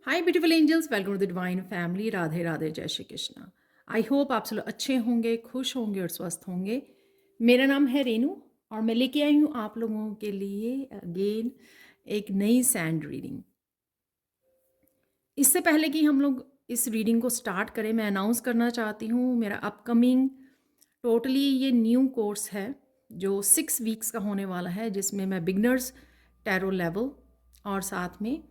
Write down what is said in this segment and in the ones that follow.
Hi beautiful angels, welcome to the divine family. Radhe Radhe, जय Shri Krishna. I hope आप सब लोग अच्छे होंगे, खुश होंगे और स्वस्थ होंगे। मेरा नाम है रेनू और मैं लेके आई हूँ आप लोगों के लिए अगेन एक नई सैंड रीडिंग। इससे पहले कि हम लोग इस रीडिंग को स्टार्ट करें, मैं अनाउंस करना चाहती हूँ मेरा अपकमिंग टोटली ये न्यू कोर्स है जो 6 वीक्स का होने वाला है, जिसमें मैं बिगनर्स टैरो लेवल और साथ में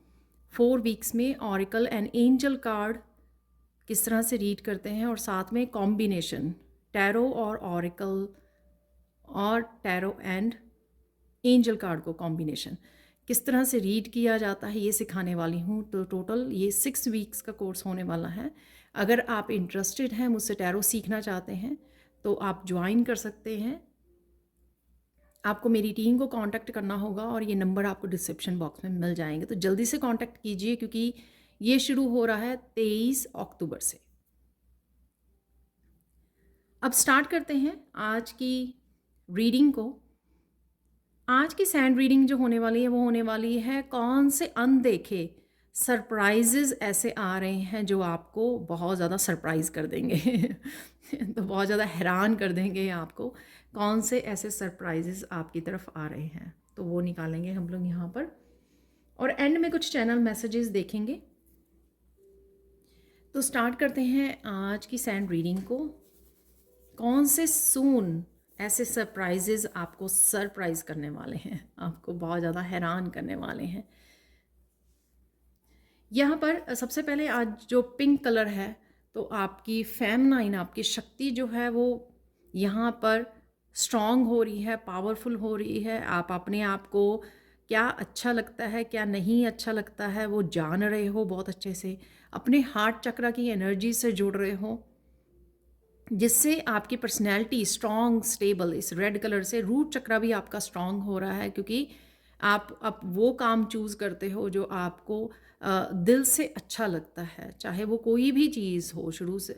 4 वीक्स में ऑरिकल एंड एंजल कार्ड किस तरह से रीड करते हैं और साथ में कॉम्बिनेशन टैरो और ऑरिकल और टैरो एंड एंजल कार्ड को कॉम्बिनेशन किस तरह से रीड किया जाता है ये सिखाने वाली हूँ। तो टोटल ये 6 वीक्स का कोर्स होने वाला है। अगर आप इंटरेस्टेड हैं, मुझसे टैरो सीखना चाहते हैं, तो आप ज्वाइन कर सकते हैं। आपको मेरी टीम को कांटेक्ट करना होगा और ये नंबर आपको डिस्क्रिप्शन बॉक्स में मिल जाएंगे, तो जल्दी से कांटेक्ट कीजिए क्योंकि ये शुरू हो रहा है 23 अक्टूबर से। अब स्टार्ट करते हैं आज की रीडिंग को। आज की सैंड रीडिंग जो होने वाली है वो होने वाली है कौन से अनदेखे सरप्राइजेज ऐसे आ रहे हैं जो आपको बहुत ज़्यादा सरप्राइज कर देंगे तो बहुत ज़्यादा हैरान कर देंगे आपको। कौन से ऐसे सरप्राइजेज आपकी तरफ आ रहे हैं तो वो निकालेंगे हम लोग यहाँ पर, और एंड में कुछ चैनल मैसेजेस देखेंगे। तो स्टार्ट करते हैं आज की सैंड रीडिंग को। कौन से सून ऐसे सरप्राइजेज आपको सरप्राइज करने वाले हैं, आपको बहुत ज़्यादा हैरान करने वाले हैं। यहाँ पर सबसे पहले आज जो पिंक कलर है, तो आपकी फेमनाइन, आपकी शक्ति जो है वो यहाँ पर स्ट्रॉन्ग हो रही है, पावरफुल हो रही है। आप अपने आप को क्या अच्छा लगता है, क्या नहीं अच्छा लगता है, वो जान रहे हो बहुत अच्छे से। अपने हार्ट चक्र की एनर्जी से जुड़ रहे हो, जिससे आपकी पर्सनैलिटी स्ट्रॉन्ग स्टेबल, इस रेड कलर से रूट चक्र भी आपका स्ट्रॉन्ग हो रहा है, क्योंकि आप वो काम चूज़ करते हो जो आपको दिल से अच्छा लगता है। चाहे वो कोई भी चीज़ हो, शुरू से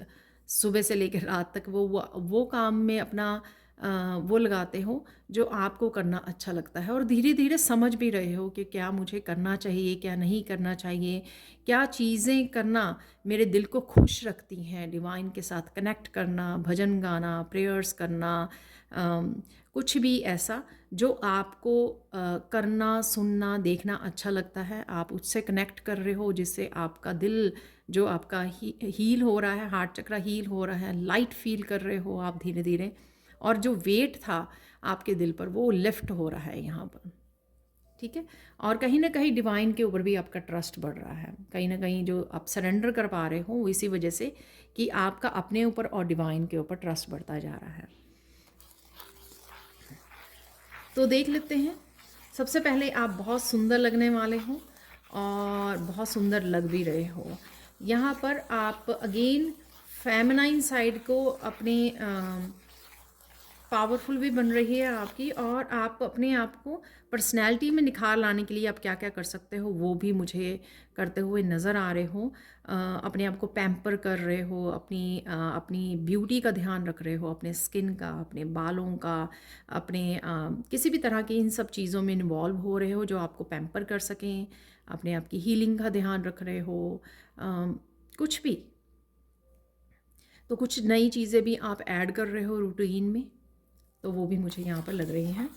सुबह से लेकर रात तक वो काम में अपना वो लगाते हो जो आपको करना अच्छा लगता है, और धीरे धीरे समझ भी रहे हो कि क्या मुझे करना चाहिए, क्या नहीं करना चाहिए, क्या चीज़ें करना मेरे दिल को खुश रखती हैं। डिवाइन के साथ कनेक्ट करना, भजन गाना, प्रेयर्स करना, कुछ भी ऐसा जो आपको करना, सुनना, देखना अच्छा लगता है, आप उससे कनेक्ट कर रहे हो, जिससे आपका दिल जो आपका हील हो रहा है, हार्ट चक्र हील हो रहा है, लाइट फील कर रहे हो आप धीरे धीरे, और जो वेट था आपके दिल पर वो लिफ्ट हो रहा है यहाँ पर। ठीक है, और कहीं ना कहीं डिवाइन के ऊपर भी आपका ट्रस्ट बढ़ रहा है। कहीं ना कहीं जो आप सरेंडर कर पा रहे हो इसी वजह से कि आपका अपने ऊपर और डिवाइन के ऊपर ट्रस्ट बढ़ता जा रहा है। तो देख लेते हैं। सबसे पहले आप बहुत सुंदर लगने वाले हो और बहुत सुंदर लग भी रहे हो। यहाँ पर आप अगेन फेमिनाइन साइड को अपने पावरफुल भी बन रही है आपकी, और आप अपने आप को पर्सनैलिटी में निखार लाने के लिए आप क्या क्या कर सकते हो वो भी मुझे करते हुए नज़र आ रहे हो। अपने आप को पैम्पर कर रहे हो, अपनी ब्यूटी का ध्यान रख रहे हो, अपने स्किन का, अपने बालों का, अपने किसी भी तरह की इन सब चीज़ों में इन्वॉल्व हो रहे हो जो आपको पैम्पर कर सकें। अपने आप की हीलिंग का ध्यान रख रहे हो, कुछ भी। तो कुछ नई चीज़ें भी आप ऐड कर रहे हो रूटीन में, तो वो भी मुझे यहाँ पर लग रही हैं।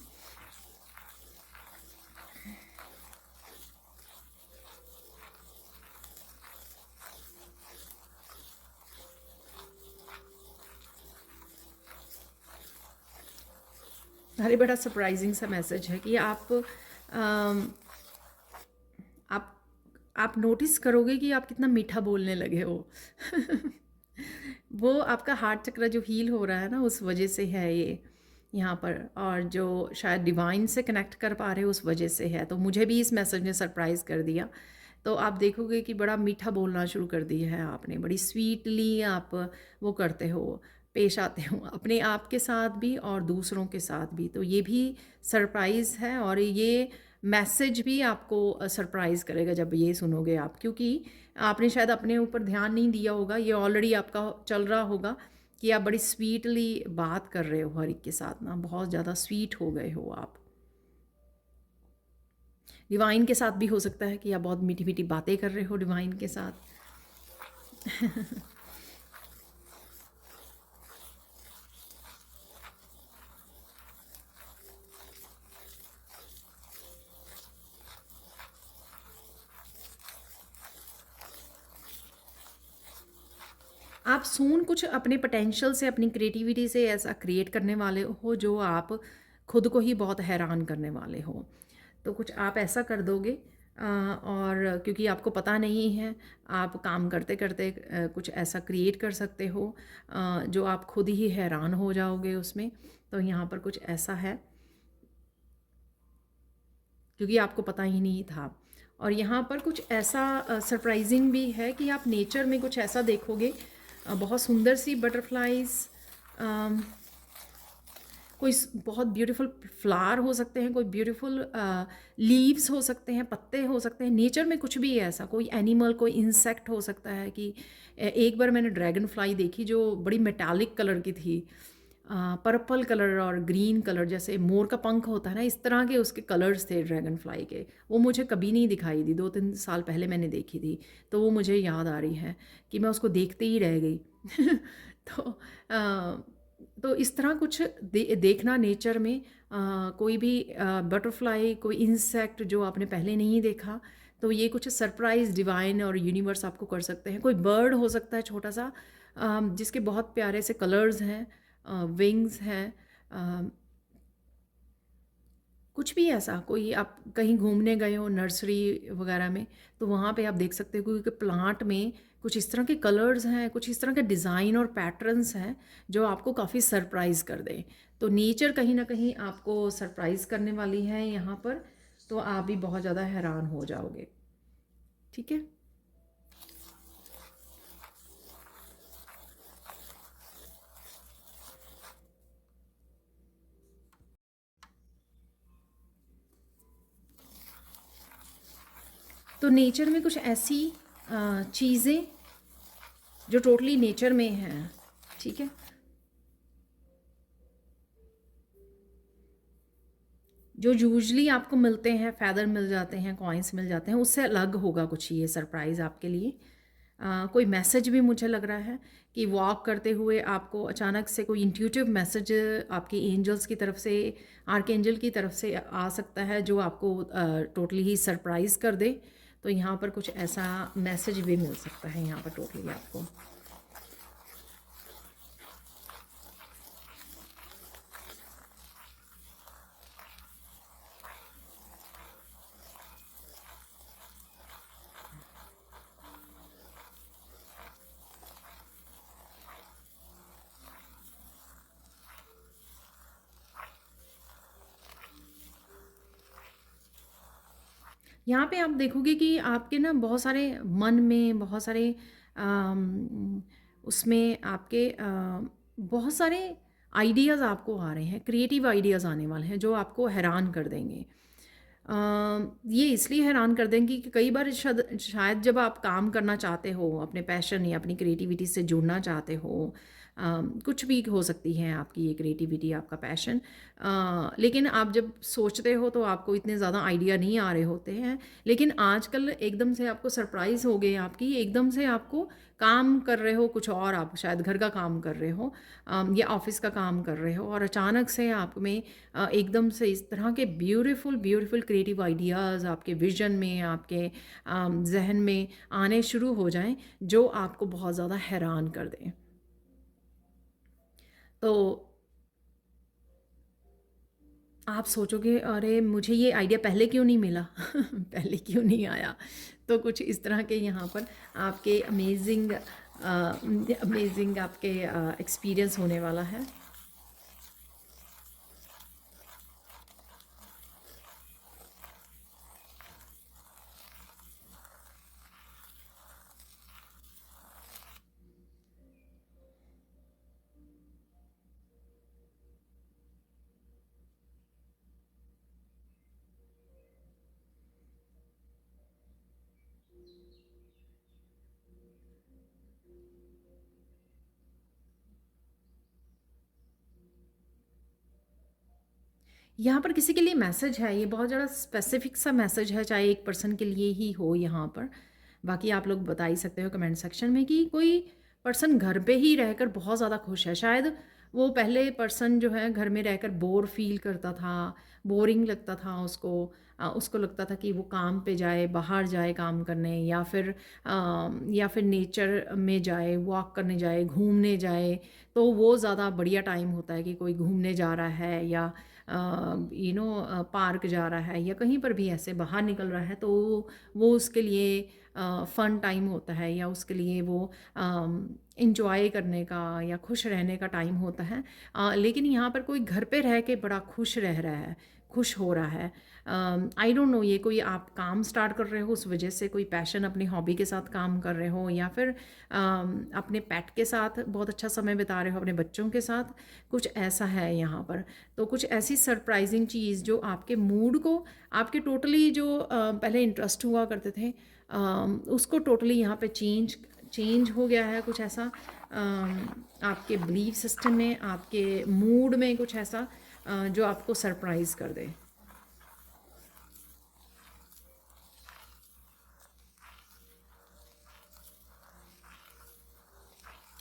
अरे बड़ा सरप्राइजिंग सा मैसेज है कि अम, आप आप नोटिस करोगे कि आप कितना मीठा बोलने लगे हो वो आपका हार्ट चक्र जो हील हो रहा है ना, उस वजह से है ये यहाँ पर, और जो शायद डिवाइन से कनेक्ट कर पा रहे हो उस वजह से है। तो मुझे भी इस मैसेज ने सरप्राइज़ कर दिया। तो आप देखोगे कि बड़ा मीठा बोलना शुरू कर दिया है आपने, बड़ी स्वीटली आप वो करते हो, पेश आते हो अपने आप के साथ भी और दूसरों के साथ भी। तो ये भी सरप्राइज़ है, और ये मैसेज भी आपको सरप्राइज़ करेगा जब ये सुनोगे आप, क्योंकि आपने शायद अपने ऊपर ध्यान नहीं दिया होगा, ये ऑलरेडी आपका चल रहा होगा कि आप बड़ी स्वीटली बात कर रहे हो हर एक के साथ ना, बहुत ज़्यादा स्वीट हो गए हो आप। डिवाइन के साथ भी हो सकता है कि आप बहुत मीठी मीठी बातें कर रहे हो डिवाइन के साथ। आप सून कुछ अपने पोटेंशियल से, अपनी क्रिएटिविटी से ऐसा क्रिएट करने वाले हो जो आप खुद को ही बहुत हैरान करने वाले हो। तो कुछ आप ऐसा कर दोगे, और क्योंकि आपको पता नहीं है, आप काम करते करते कुछ ऐसा क्रिएट कर सकते हो जो आप खुद ही हैरान हो जाओगे उसमें। तो यहाँ पर कुछ ऐसा है क्योंकि आपको पता ही नहीं था। और यहाँ पर कुछ ऐसा सरप्राइजिंग भी है कि आप नेचर में कुछ ऐसा देखोगे, बहुत सुंदर सी बटरफ्लाइज, कोई बहुत ब्यूटीफुल फ्लावर हो सकते हैं, कोई ब्यूटीफुल लीव्स हो सकते हैं, पत्ते हो सकते हैं, नेचर में कुछ भी ऐसा, कोई एनिमल, कोई इंसेक्ट हो सकता है। कि एक बार मैंने ड्रैगन फ्लाई देखी जो बड़ी मेटालिक कलर की थी, पर्पल कलर और ग्रीन कलर, जैसे मोर का पंख होता है ना, इस तरह के उसके कलर्स थे ड्रैगन फ्लाई के। वो मुझे कभी नहीं दिखाई दी, 2-3 साल पहले मैंने देखी थी, तो वो मुझे याद आ रही है कि मैं उसको देखते ही रह गई। तो तो इस तरह कुछ देखना नेचर में, कोई भी बटरफ्लाई, कोई इंसेक्ट जो आपने पहले नहीं देखा, तो ये कुछ सरप्राइज डिवाइन और यूनिवर्स आपको कर सकते हैं। कोई बर्ड हो सकता है छोटा सा, जिसके बहुत प्यारे से कलर्स हैं, विंग्स हैं, कुछ भी ऐसा। कोई आप कहीं घूमने गए हो नर्सरी वगैरह में, तो वहाँ पे आप देख सकते हो क्योंकि प्लांट में कुछ इस तरह के कलर्स हैं, कुछ इस तरह के डिज़ाइन और पैटर्न्स हैं जो आपको काफ़ी सरप्राइज़ कर दें। तो नेचर कहीं ना कहीं आपको सरप्राइज़ करने वाली है यहाँ पर, तो आप भी बहुत ज़्यादा हैरान हो जाओगे। ठीक है। तो नेचर में कुछ ऐसी चीज़ें जो टोटली नेचर में हैं, ठीक है, जो यूजली आपको मिलते हैं, फेदर मिल जाते हैं, कॉइन्स मिल जाते हैं, उससे अलग होगा कुछ ये सरप्राइज़ आपके लिए। कोई मैसेज भी मुझे लग रहा है कि वॉक करते हुए आपको अचानक से कोई इंट्यूटिव मैसेज आपके एंजल्स की तरफ से, आर्क एंजल की तरफ से आ सकता है जो आपको टोटली ही सरप्राइज़ कर दे। तो यहाँ पर कुछ ऐसा मैसेज भी मिल सकता है यहाँ पर टोटली आपको। यहाँ पे आप देखोगे कि आपके ना बहुत सारे मन में बहुत सारे अम, उसमें आपके बहुत सारे आइडियाज़ आपको आ रहे हैं, क्रिएटिव आइडियाज़ आने वाले हैं जो आपको हैरान कर देंगे। ये इसलिए हैरान कर देंगे कि कई बार शायद जब आप काम करना चाहते हो, अपने पैशन या अपनी क्रिएटिविटी से जुड़ना चाहते हो, कुछ भी हो सकती है आपकी ये क्रिएटिविटी, आपका पैशन, लेकिन आप जब सोचते हो तो आपको इतने ज़्यादा आइडिया नहीं आ रहे होते हैं। लेकिन आजकल एकदम से आपको सरप्राइज़ हो गए, आपकी एकदम से आपको काम कर रहे हो कुछ और, आप शायद घर का काम कर रहे हो, या ऑफिस का काम कर रहे हो, और अचानक से आप में एकदम से इस तरह के ब्यूटीफुल ब्यूटीफुल क्रिएटिव आइडियाज़ आपके विजन में, आपके जहन में आने शुरू हो जाएं जो आपको बहुत ज़्यादा हैरान कर दें। तो आप सोचोगे अरे मुझे ये आइडिया पहले क्यों नहीं मिला, पहले क्यों नहीं आया। तो कुछ इस तरह के यहाँ पर आपके अमेजिंग अमेजिंग आपके एक्सपीरियंस होने वाला है। यहाँ पर किसी के लिए मैसेज है, ये बहुत ज़्यादा स्पेसिफिक सा मैसेज है, चाहे एक पर्सन के लिए ही हो यहाँ पर। बाकी आप लोग बता ही सकते हो कमेंट सेक्शन में कि कोई पर्सन घर पे ही रहकर बहुत ज़्यादा खुश है। शायद वो पहले पर्सन जो है घर में रहकर बोर फील करता था, बोरिंग लगता था उसको। उसको लगता था कि वो काम पे जाए, बाहर जाए काम करने, या फिर नेचर में जाए, वॉक करने जाए, घूमने जाए। तो वो ज़्यादा बढ़िया टाइम होता है कि कोई घूमने जा रहा है या पार्क जा रहा है या कहीं पर भी ऐसे बाहर निकल रहा है, तो वो उसके लिए फ़न टाइम होता है, या उसके लिए वो इंजॉय करने का या खुश रहने का टाइम होता है। लेकिन यहाँ पर कोई घर पे रह के बड़ा खुश रह रहा है, खुश हो रहा है। आई डोंट नो, ये कोई आप काम स्टार्ट कर रहे हो उस वजह से, कोई पैशन अपनी हॉबी के साथ काम कर रहे हो, या फिर अपने पेट के साथ बहुत अच्छा समय बिता रहे हो, अपने बच्चों के साथ, कुछ ऐसा है यहाँ पर। तो कुछ ऐसी सरप्राइजिंग चीज़ जो आपके मूड को, आपके टोटली जो पहले इंटरेस्ट हुआ करते थे, उसको टोटली यहाँ पे चेंज हो गया है। कुछ ऐसा आपके बिलीफ सिस्टम में, आपके मूड में कुछ ऐसा जो आपको सरप्राइज़ कर दे।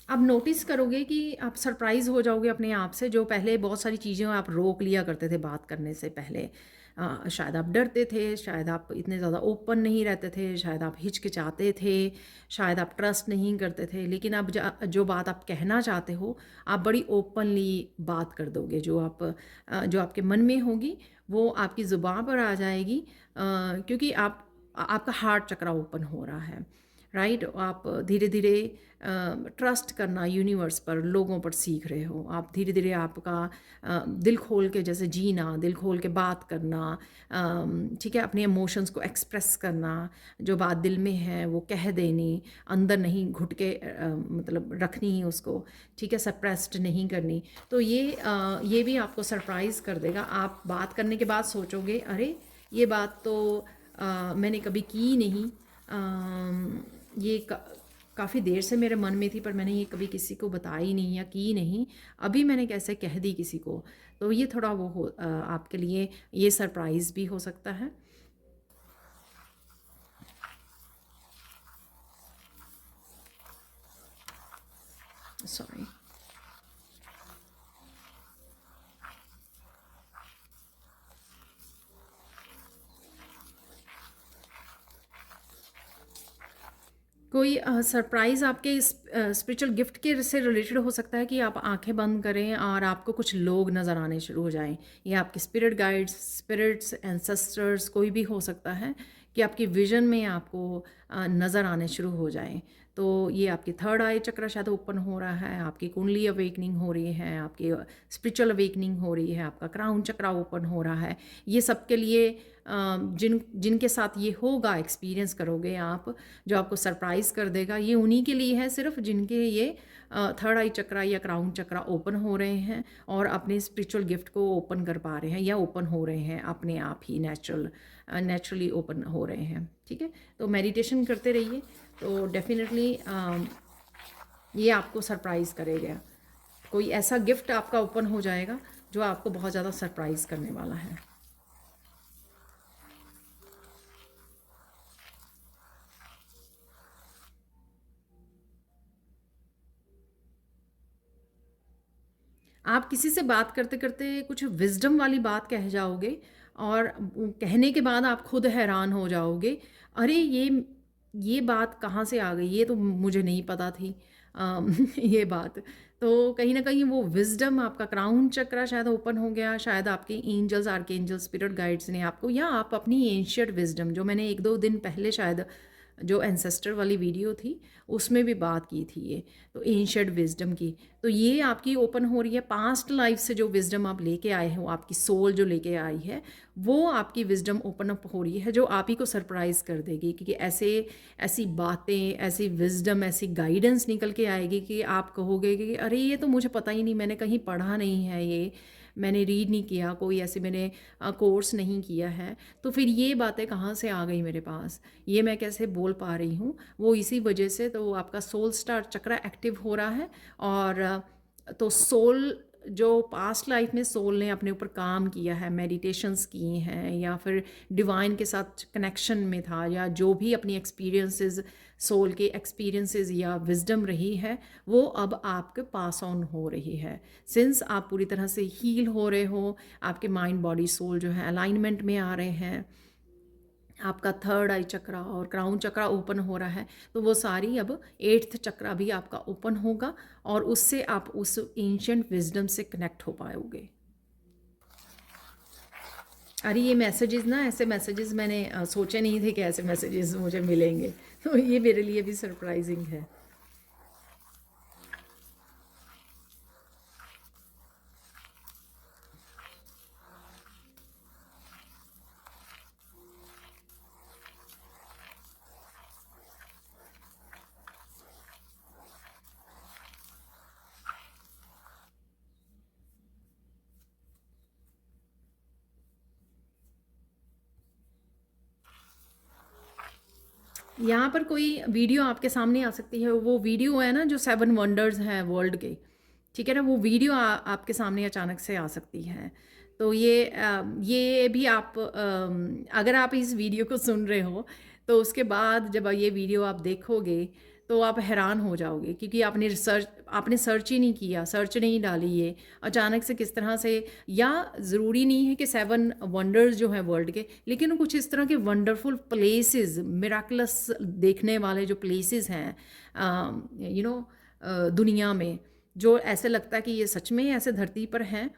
आप नोटिस करोगे कि आप सरप्राइज़ हो जाओगे अपने आप से, जो पहले बहुत सारी चीज़ें आप रोक लिया करते थे बात करने से पहले। शायद आप डरते थे, शायद आप इतने ज़्यादा ओपन नहीं रहते थे, शायद आप हिचकिचाते थे, शायद आप ट्रस्ट नहीं करते थे। लेकिन अब जो बात आप कहना चाहते हो, आप बड़ी ओपनली बात कर दोगे। जो आपके मन में होगी वो आपकी ज़ुबान पर आ जाएगी, क्योंकि आपका हार्ट चक्रा ओपन हो रहा है, राइट। आप धीरे धीरे ट्रस्ट करना यूनिवर्स पर, लोगों पर सीख रहे हो। आप धीरे धीरे आपका दिल खोल के जैसे जीना, दिल खोल के बात करना, ठीक है, अपने इमोशंस को एक्सप्रेस करना, जो बात दिल में है वो कह देनी, अंदर नहीं घुट के मतलब रखनी ही उसको, ठीक है, सप्रेस्ड नहीं करनी। तो ये भी आपको सरप्राइज़ कर देगा। आप बात करने के बाद सोचोगे, अरे ये बात तो मैंने कभी की नहीं, ये काफ़ी देर से मेरे मन में थी, पर मैंने ये कभी किसी को बताई नहीं या की नहीं, अभी मैंने कैसे कह दी किसी को। तो ये थोड़ा वो आपके लिए ये सरप्राइज़ भी हो सकता है। सॉरी। कोई सरप्राइज़ आपके स्पिरिचुअल गिफ्ट के से रिलेटेड हो सकता है कि आप आंखें बंद करें और आपको कुछ लोग नज़र आने शुरू हो जाएं। ये आपके स्पिरिट गाइड्स, स्पिरिट्स, एंसेस्टर्स, कोई भी हो सकता है कि आपकी विजन में आपको नज़र आने शुरू हो जाएं। तो ये आपकी थर्ड आई चक्र शायद ओपन हो रहा है, आपकी कुंडली अवेकनिंग हो रही है, आपकी स्पिरिचुअल अवेकनिंग हो रही है, आपका क्राउन चक्र ओपन हो रहा है। ये सबके लिए जिनके साथ ये होगा, एक्सपीरियंस करोगे आप, जो आपको सरप्राइज़ कर देगा, ये उन्हीं के लिए है सिर्फ, जिनके ये थर्ड आई चक्रा या क्राउन चक्रा ओपन हो रहे हैं और अपने स्पिरिचुअल गिफ्ट को ओपन कर पा रहे हैं, या ओपन हो रहे हैं अपने आप ही, नेचुरली ओपन हो रहे हैं, ठीक है। तो मेडिटेशन करते रहिए, तो डेफिनेटली ये आपको सरप्राइज़ करेगा। कोई ऐसा गिफ्ट आपका ओपन हो जाएगा जो आपको बहुत ज़्यादा सरप्राइज़ करने वाला है। आप किसी से बात करते करते कुछ विजडम वाली बात कह जाओगे, और कहने के बाद आप खुद हैरान हो जाओगे, अरे ये बात कहाँ से आ गई, ये तो मुझे नहीं पता थी। ये बात तो कहीं ना कहीं वो विजडम, आपका क्राउन चक्रा शायद ओपन हो गया, शायद आपके एंजल्स, आर्कएंजल्स, स्पिरिट गाइड्स ने आपको, या आप अपनी एंशियंट विजडम, जो मैंने 1-2 दिन पहले शायद जो एंसेस्टर वाली वीडियो थी उसमें भी बात की थी, ये तो एंशियंट विजडम की, तो ये आपकी ओपन हो रही है। पास्ट लाइफ से जो विजडम आप लेके आए हो, आपकी सोल जो लेके आई है, वो आपकी विजडम ओपन अप हो रही है, जो आप ही को सरप्राइज़ कर देगी, क्योंकि ऐसी बातें, ऐसी विजडम, ऐसी गाइडेंस निकल के आएगी कि आप कहोगे कि अरे ये तो मुझे पता ही नहीं, मैंने कहीं पढ़ा नहीं है, ये मैंने रीड नहीं किया, कोई ऐसे मैंने कोर्स नहीं किया है, तो फिर ये बातें कहाँ से आ गई मेरे पास, ये मैं कैसे बोल पा रही हूँ, वो इसी वजह से। तो आपका सोल स्टार चक्रा एक्टिव हो रहा है, और तो सोल जो पास्ट लाइफ में सोल ने अपने ऊपर काम किया है, मेडिटेशंस किए हैं, या फिर डिवाइन के साथ कनेक्शन में था, या जो भी अपनी एक्सपीरियंसेस, सोल के एक्सपीरियंसेस या विजडम रही है, वो अब आपके पास ऑन हो रही है। सिंस आप पूरी तरह से हील हो रहे हो, आपके माइंड बॉडी सोल जो है अलाइनमेंट में आ रहे हैं, आपका थर्ड आई चक्रा और क्राउन चक्रा ओपन हो रहा है, तो वो सारी अब एट्थ चक्रा भी आपका ओपन होगा और उससे आप उस एंशिएंट विजडम से कनेक्ट हो पाओगे। अरे ये मैसेजेस ना, ऐसे मैसेजेस मैंने सोचे नहीं थे कि ऐसे मैसेजेस मुझे मिलेंगे, तो ये मेरे लिए भी सरप्राइजिंग है। यहाँ पर कोई वीडियो आपके सामने आ सकती है, वो वीडियो है ना जो 7 वंडर्स हैं वर्ल्ड के, ठीक है ना, वो वीडियो आपके सामने अचानक से आ सकती है। तो ये भी आप अगर आप इस वीडियो को सुन रहे हो तो उसके बाद जब ये वीडियो आप देखोगे तो आप हैरान हो जाओगे, क्योंकि आपने सर्च ही नहीं किया, सर्च नहीं डाली, ये अचानक से किस तरह से, या ज़रूरी नहीं है कि 7 वंडर्स जो हैं वर्ल्ड के, लेकिन कुछ इस तरह के वंडरफुल प्लेसेस, मिराकलस देखने वाले जो प्लेसेस हैं दुनिया में, जो ऐसे लगता है कि ये सच में ऐसे धरती पर हैं,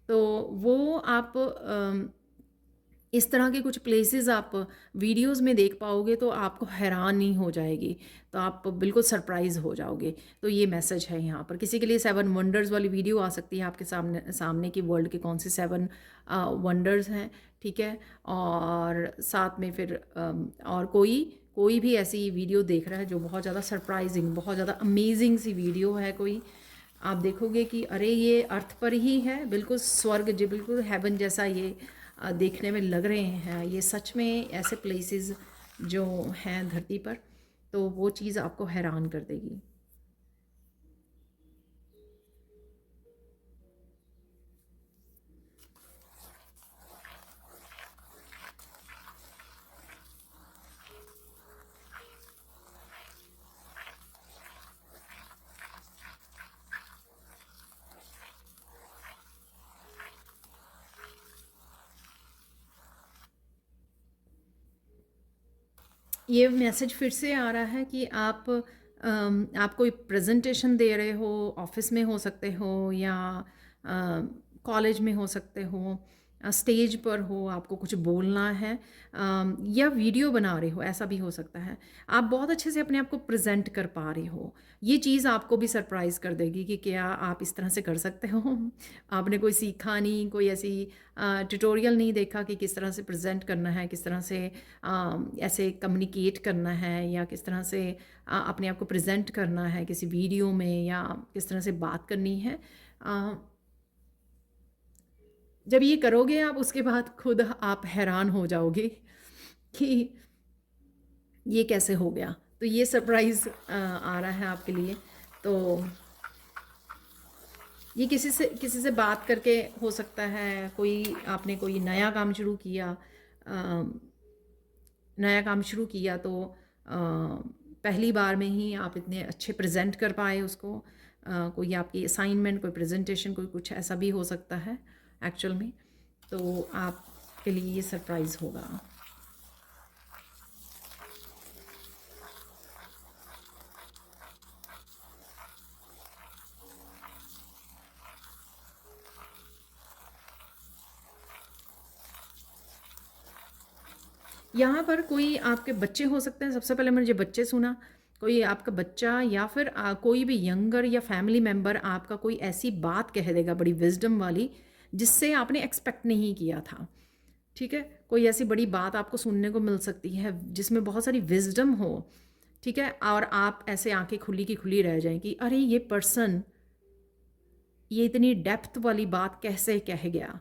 तो वो आप इस तरह के कुछ प्लेसेस आप वीडियोस में देख पाओगे तो आपको हैरानी हो जाएगी, तो आप बिल्कुल सरप्राइज़ हो जाओगे। तो ये मैसेज है यहाँ पर। किसी के लिए 7 वंडर्स वाली वीडियो आ सकती है आपके सामने सामने कि वर्ल्ड के कौन से 7 वंडर्स हैं, ठीक है। और साथ में फिर और कोई भी ऐसी वीडियो देख रहा है जो बहुत ज़्यादा सरप्राइजिंग, बहुत ज़्यादा अमेजिंग सी वीडियो है कोई, आप देखोगे कि अरे ये अर्थ पर ही है, बिल्कुल स्वर्ग, जो बिल्कुल हेवन जैसा ये देखने में लग रहे हैं, ये सच में ऐसे प्लेसेस जो हैं धरती पर, तो वो चीज़ आपको हैरान कर देगी। ये मैसेज फिर से आ रहा है कि आप कोई प्रेजेंटेशन दे रहे हो, ऑफिस में हो सकते हो या कॉलेज में हो सकते हो, स्टेज पर हो, आपको कुछ बोलना है, या वीडियो बना रहे हो, ऐसा भी हो सकता है। आप बहुत अच्छे से अपने आप को प्रेजेंट कर पा रहे हो, ये चीज़ आपको भी सरप्राइज़ कर देगी कि क्या आप इस तरह से कर सकते हो। आपने कोई सीखा नहीं, कोई ऐसी ट्यूटोरियल नहीं देखा कि किस तरह से प्रेजेंट करना है, किस तरह से ऐसे कम्युनिकेट करना है, या किस तरह से अपने आप को प्रेजेंट करना है किसी वीडियो में, या किस तरह से बात करनी है। जब ये करोगे आप, उसके बाद खुद आप हैरान हो जाओगे कि ये कैसे हो गया। तो ये सरप्राइज़ आ रहा है आपके लिए। तो ये किसी से बात करके हो सकता है, आपने कोई नया काम शुरू किया, तो पहली बार में ही आप इतने अच्छे प्रेजेंट कर पाए उसको, कोई आपकी असाइनमेंट, कोई प्रेजेंटेशन, कोई कुछ ऐसा भी हो सकता है एक्चुअल में, तो आपके लिए ये सरप्राइज़ होगा। यहाँ पर कोई आपके बच्चे हो सकते हैं। सबसे पहले मुझे बच्चे सुना, कोई आपका बच्चा या फिर कोई भी यंगर या फैमिली मेम्बर आपका कोई ऐसी बात कह देगा बड़ी विजडम वाली, जिससे आपने एक्सपेक्ट नहीं किया था, ठीक है। कोई ऐसी बड़ी बात आपको सुनने को मिल सकती है जिसमें बहुत सारी विजडम हो, ठीक है, और आप ऐसे आंखें खुली की खुली रह जाएं कि अरे ये पर्सन ये इतनी डेप्थ वाली बात कैसे कह गया,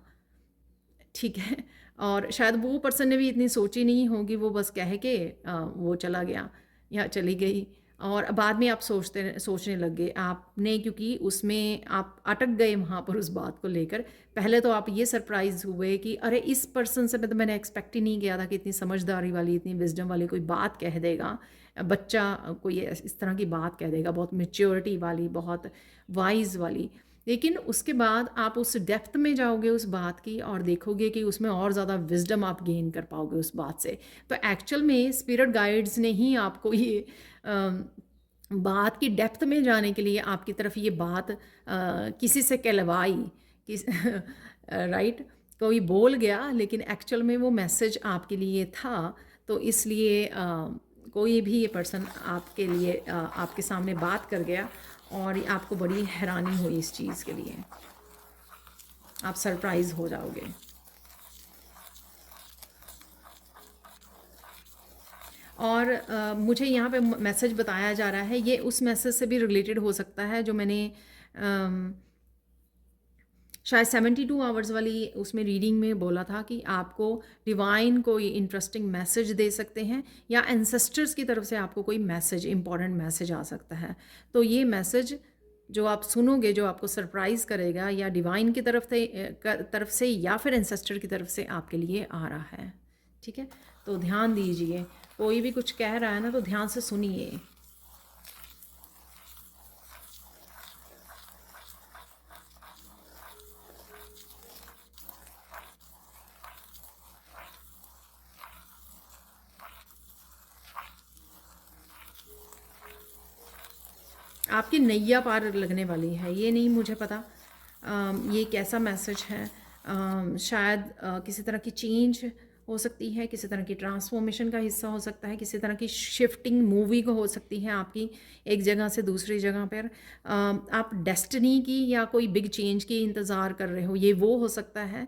ठीक है। और शायद वो पर्सन ने भी इतनी सोची नहीं होगी, वो बस कह के वो चला गया या चली गई, और बाद में आप सोचने लग गए आपने, क्योंकि उसमें आप अटक गए वहाँ पर उस बात को लेकर। पहले तो आप ये सरप्राइज़ हुए कि अरे इस पर्सन से तो मैंने एक्सपेक्ट ही नहीं किया था कि इतनी समझदारी वाली, इतनी विजडम वाली कोई बात कह देगा, बच्चा कोई इस तरह की बात कह देगा, बहुत मेच्योरिटी वाली, बहुत वाइज वाली। लेकिन उसके बाद आप उस डेप्थ में जाओगे उस बात की और देखोगे कि उसमें और ज़्यादा विजडम आप गेन कर पाओगे उस बात से। तो एक्चुअल में स्पिरिट गाइड्स ने ही आपको ये बात की डेप्थ में जाने के लिए आपकी तरफ ये बात किसी से कहलवाई, किस राइट, कोई बोल गया लेकिन एक्चुअल में वो मैसेज आपके लिए था। तो इसलिए कोई भी ये पर्सन आपके लिए आपके सामने बात कर गया और आपको बड़ी हैरानी हुई इस चीज़ के लिए, आप सरप्राइज़ हो जाओगे। और मुझे यहाँ पे मैसेज बताया जा रहा है, ये उस मैसेज से भी रिलेटेड हो सकता है जो मैंने शायद 72 आवर्स वाली उसमें रीडिंग में बोला था कि आपको डिवाइन कोई इंटरेस्टिंग मैसेज दे सकते हैं, या एंसेस्टर्स की तरफ से आपको कोई मैसेज, इंपॉर्टेंट मैसेज आ सकता है। तो ये मैसेज जो आप सुनोगे, जो आपको सरप्राइज़ करेगा, या डिवाइन की तरफ से या फिर एंसेस्टर की तरफ से आपके लिए आ रहा है। ठीक है, तो ध्यान दीजिए, कोई भी कुछ कह रहा है ना तो ध्यान से सुनिए। आपकी नैया पार लगने वाली है, ये नहीं मुझे पता ये कैसा मैसेज है। शायद किसी तरह की चेंज हो सकती है, किसी तरह की ट्रांसफॉर्मेशन का हिस्सा हो सकता है, किसी तरह की शिफ्टिंग मूविंग हो सकती है आपकी एक जगह से दूसरी जगह पर। आप डेस्टिनी की या कोई बिग चेंज की इंतज़ार कर रहे हो, ये वो हो सकता है।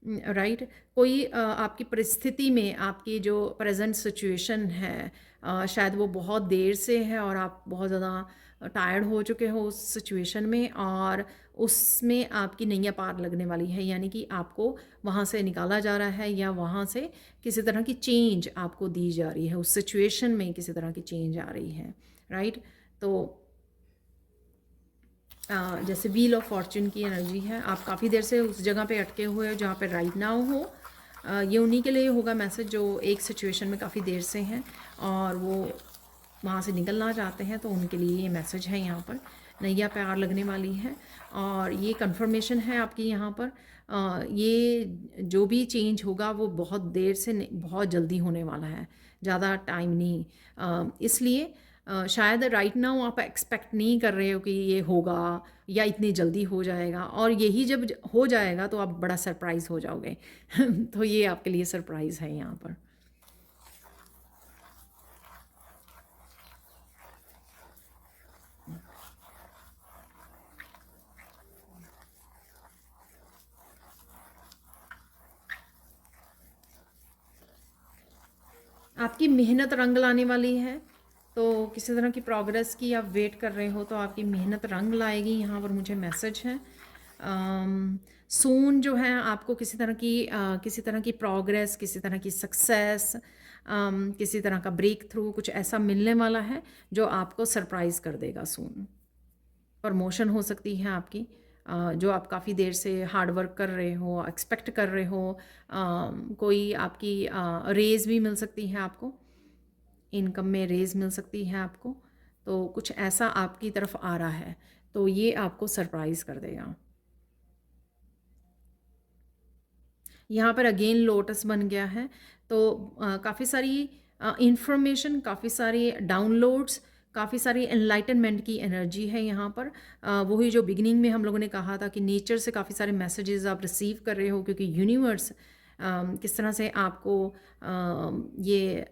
राइट, कोई आपकी परिस्थिति में आपकी जो प्रेजेंट सिचुएशन है शायद वो बहुत देर से है और आप बहुत ज़्यादा टायर्ड हो चुके हो उस सिचुएशन में, और उसमें आपकी नैया पार लगने वाली है, यानी कि आपको वहाँ से निकाला जा रहा है, या वहाँ से किसी तरह की चेंज आपको दी जा रही है, उस सिचुएशन में किसी तरह की चेंज आ रही है। राइट, तो जैसे व्हील ऑफ फॉर्चून की एनर्जी है, आप काफ़ी देर से उस जगह पे अटके हुए हो जहाँ पे राइट नाउ हो। ये उन्हीं के लिए होगा मैसेज जो एक सिचुएशन में काफ़ी देर से हैं और वो वहाँ से निकलना चाहते हैं, तो उनके लिए ये मैसेज है। यहाँ पर नैया प्यार लगने वाली है और ये कंफर्मेशन है आपकी यहाँ पर। ये जो भी चेंज होगा वो बहुत देर से बहुत जल्दी होने वाला है, ज़्यादा टाइम नहीं। इसलिए शायद राइट नाउ आप एक्सपेक्ट नहीं कर रहे हो कि ये होगा या इतनी जल्दी हो जाएगा, और यही जब हो जाएगा तो आप बड़ा सरप्राइज़ हो जाओगे। तो ये आपके लिए सरप्राइज़ है यहाँ पर। आपकी मेहनत रंग लाने वाली है, तो किसी तरह की प्रोग्रेस की आप वेट कर रहे हो तो आपकी मेहनत रंग लाएगी, यहाँ पर मुझे मैसेज है। सून जो है आपको किसी तरह की प्रोग्रेस, किसी तरह की सक्सेस, किसी तरह का ब्रेक थ्रू, कुछ ऐसा मिलने वाला है जो आपको सरप्राइज़ कर देगा सून। प्रमोशन हो सकती है आपकी, जो आप काफ़ी देर से हार्ड वर्क कर रहे हो, एक्सपेक्ट कर रहे हो। कोई आपकी रेज़ भी मिल सकती है आपको, इनकम में रेज़ मिल सकती है आपको। तो कुछ ऐसा आपकी तरफ आ रहा है, तो ये आपको सरप्राइज़ कर देगा। यहाँ पर अगेन लोटस बन गया है, तो काफ़ी सारी इंफॉर्मेशन, काफ़ी सारी डाउनलोड्स, काफ़ी सारी एनलाइटनमेंट की एनर्जी है यहाँ पर। वही जो बिगिनिंग में हम लोगों ने कहा था कि नेचर से काफ़ी सारे मैसेजेस आप रिसीव कर रहे हो, क्योंकि यूनिवर्स किस तरह से आपको ये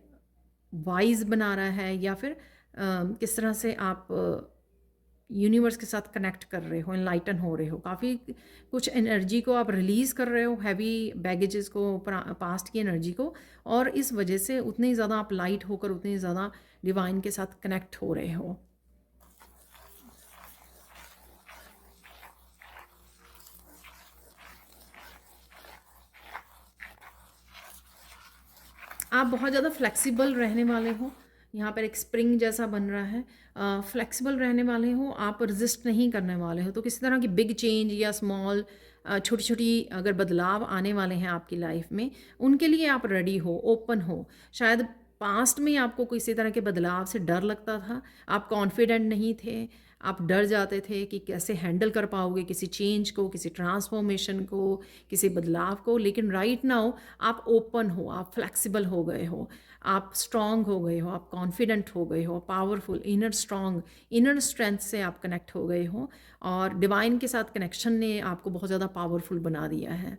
वाइज बना रहा है, या फिर किस तरह से आप यूनिवर्स के साथ कनेक्ट कर रहे हो, एनलाइटन हो रहे हो। काफ़ी कुछ एनर्जी को आप रिलीज़ कर रहे हो, हैवी बैगेजेस को, पास्ट की एनर्जी को, और इस वजह से उतने ज़्यादा आप लाइट होकर उतने ज़्यादा डिवाइन के साथ कनेक्ट हो रहे हो। आप बहुत ज़्यादा फ्लेक्सिबल रहने वाले हो, यहाँ पर एक स्प्रिंग जैसा बन रहा है, फ्लेक्सिबल रहने वाले हो आप, रजिस्ट नहीं करने वाले हो। तो किसी तरह की बिग चेंज या स्मॉल छोटी छोटी अगर बदलाव आने वाले हैं आपकी लाइफ में, उनके लिए आप रेडी हो, ओपन हो। शायद पास्ट में आपको किसी तरह के बदलाव से डर लगता था, आप कॉन्फिडेंट नहीं थे, आप डर जाते थे कि कैसे हैंडल कर पाओगे किसी चेंज को, किसी ट्रांसफॉर्मेशन को, किसी बदलाव को। लेकिन राइट नाउ आप ओपन हो, आप फ्लेक्सिबल हो गए हो, आप स्ट्रांग हो गए हो, आप कॉन्फिडेंट हो गए हो, powerful, inner strong, inner strength से आप कनेक्ट हो गए हो। और डिवाइन के साथ कनेक्शन ने आपको बहुत ज़्यादा पावरफुल बना दिया है।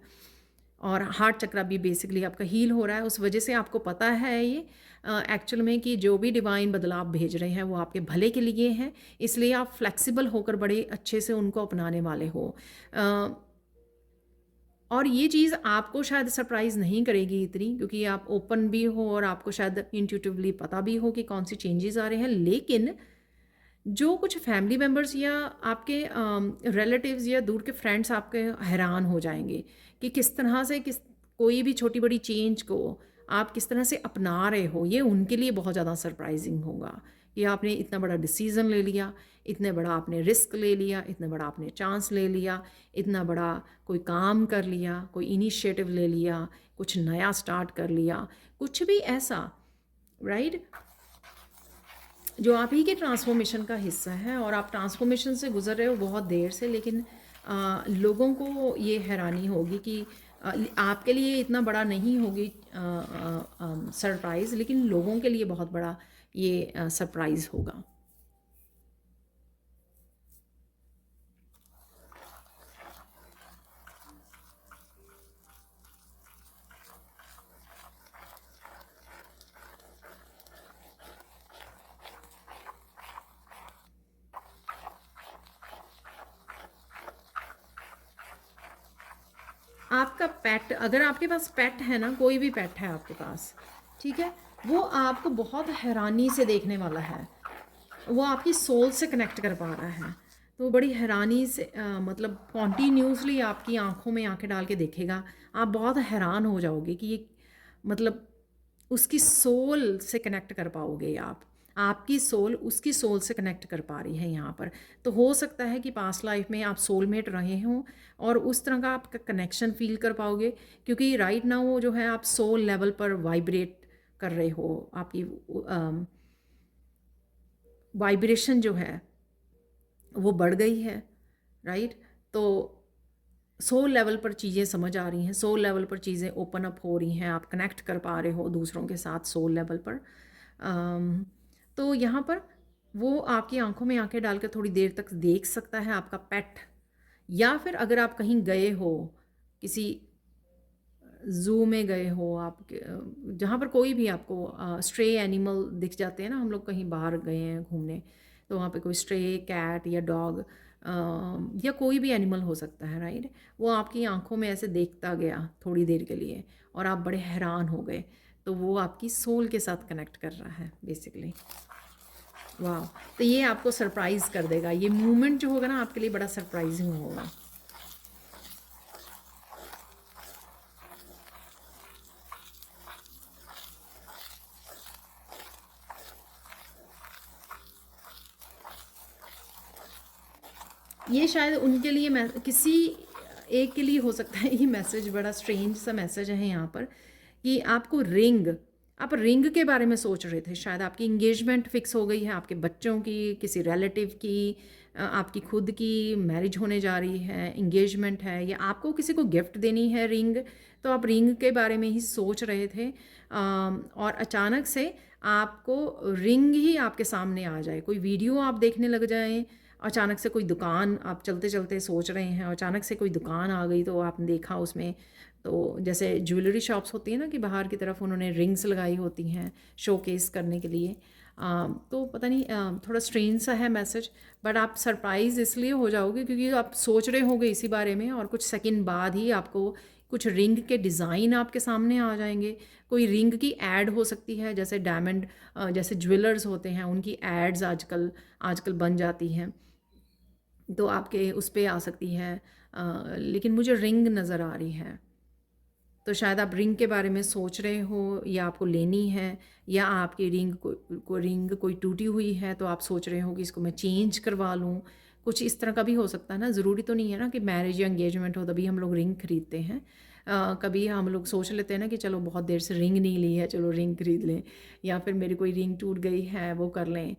और हार्ट चक्रा भी बेसिकली आपका हील हो रहा है। उस वजह से आपको पता है ये एक्चुअल में कि जो भी डिवाइन बदलाव भेज रहे हैं वो आपके भले के लिए हैं, इसलिए आप फ्लेक्सिबल होकर बड़े अच्छे से उनको अपनाने वाले हो। और ये चीज़ आपको शायद सरप्राइज़ नहीं करेगी इतनी, क्योंकि आप ओपन भी हो और आपको शायद इंट्यूटिवली पता भी हो कि कौन सी चेंजेस आ रहे हैं। लेकिन जो कुछ फैमिली मेम्बर्स या आपके रिलेटिव्स या दूर के फ्रेंड्स आपके हैरान हो जाएंगे कि किस तरह से कोई भी छोटी बड़ी चेंज को आप किस तरह से अपना रहे हो। ये उनके लिए बहुत ज़्यादा सरप्राइजिंग होगा कि आपने इतना बड़ा डिसीज़न ले लिया, इतने बड़ा आपने रिस्क ले लिया, इतना बड़ा आपने चांस ले लिया, इतना बड़ा कोई काम कर लिया, कोई इनिशिएटिव ले लिया, कुछ नया स्टार्ट कर लिया, कुछ भी ऐसा, राइट, जो आप ही के ट्रांसफॉर्मेशन का हिस्सा है। और आप ट्रांसफॉर्मेशन से गुजर रहे हो बहुत देर से, लेकिन लोगों को ये हैरानी होगी कि आपके लिए इतना बड़ा नहीं होगी सरप्राइज़, लेकिन लोगों के लिए बहुत बड़ा ये सरप्राइज़ होगा। आपका पेट, अगर आपके पास पेट है ना, कोई भी पेट है आपके पास, ठीक है, वो आपको बहुत हैरानी से देखने वाला है, वो आपकी सोल से कनेक्ट कर पा रहा है। तो बड़ी हैरानी से मतलब कॉन्टीन्यूसली आपकी आंखों में आंखें डाल के देखेगा, आप बहुत हैरान हो जाओगे कि ये मतलब उसकी सोल से कनेक्ट कर पाओगे आप, आपकी सोल उसकी सोल से कनेक्ट कर पा रही है यहाँ पर। तो हो सकता है कि पास्ट लाइफ में आप सोलमेट रहे हों और उस तरह का आपका कनेक्शन फील कर पाओगे, क्योंकि राइट नाउ जो है आप सोल लेवल पर वाइब्रेट कर रहे हो, आपकी वाइब्रेशन जो है वो बढ़ गई है, राइट। तो सोल लेवल पर चीज़ें समझ आ रही हैं, सोल लेवल पर चीज़ें ओपन अप हो रही हैं, आप कनेक्ट कर पा रहे हो दूसरों के साथ सोल लेवल पर। तो यहाँ पर वो आपकी आंखों में आंखें डालकर थोड़ी देर तक देख सकता है आपका पेट, या फिर अगर आप कहीं गए हो, किसी ज़ू में गए हो आप, जहाँ पर कोई भी आपको स्ट्रे एनिमल दिख जाते हैं ना, हम लोग कहीं बाहर गए हैं घूमने, तो वहाँ पे कोई स्ट्रे कैट या डॉग या कोई भी एनिमल हो सकता है, राइट, वो आपकी आंखों में ऐसे देखता गया थोड़ी देर के लिए और आप बड़े हैरान हो गए, तो वो आपकी सोल के साथ कनेक्ट कर रहा है बेसिकली। वाह, तो ये आपको सरप्राइज़ कर देगा, ये मूवमेंट जो होगा ना आपके लिए बड़ा सरप्राइजिंग होगा। ये शायद उनके लिए, मैं किसी एक के लिए हो सकता है ये मैसेज बड़ा स्ट्रेंज सा मैसेज है यहाँ पर, कि आपको रिंग, आप रिंग के बारे में सोच रहे थे, शायद आपकी इंगेजमेंट फिक्स हो गई है, आपके बच्चों की, किसी रिलेटिव की, आपकी खुद की मैरिज होने जा रही है, इंगेजमेंट है, या आपको किसी को गिफ्ट देनी है रिंग, तो आप रिंग के बारे में ही सोच रहे थे। और अचानक से आपको रिंग ही आपके सामने आ जाए, कोई वीडियो आप देखने लग जाएं, अचानक से कोई दुकान, आप चलते चलते सोच रहे हैं, अचानक से कोई दुकान आ गई तो आपने देखा उसमें, तो जैसे ज्वेलरी शॉप्स होती है ना कि बाहर की तरफ उन्होंने रिंग्स लगाई होती हैं शोकेस करने के लिए। तो पता नहीं, थोड़ा स्ट्रेंज सा है मैसेज, बट आप सरप्राइज़ इसलिए हो जाओगे क्योंकि आप सोच रहे होगे इसी बारे में, और कुछ सेकंड बाद ही आपको कुछ रिंग के डिज़ाइन आपके सामने आ जाएंगे। कोई रिंग की एड हो सकती है, जैसे डायमंड, जैसे ज्वेलर्स होते हैं उनकी एड्स आजकल आजकल बन जाती हैं, तो आपके उस पर आ सकती है, लेकिन मुझे रिंग नज़र आ रही है। तो शायद आप रिंग के बारे में सोच रहे हो या आपको लेनी है, या आपकी रिंग कोई टूटी हुई है तो आप सोच रहे हो कि इसको मैं चेंज करवा लूँ। कुछ इस तरह का भी हो सकता है ना, ज़रूरी तो नहीं है ना कि मैरिज या एंगेजमेंट हो तभी हम लोग रिंग खरीदते हैं। कभी हम लोग सोच लेते हैं ना कि चलो बहुत देर से रिंग नहीं ली है, चलो रिंग खरीद लें, या फिर मेरी कोई रिंग टूट गई है वो कर लें,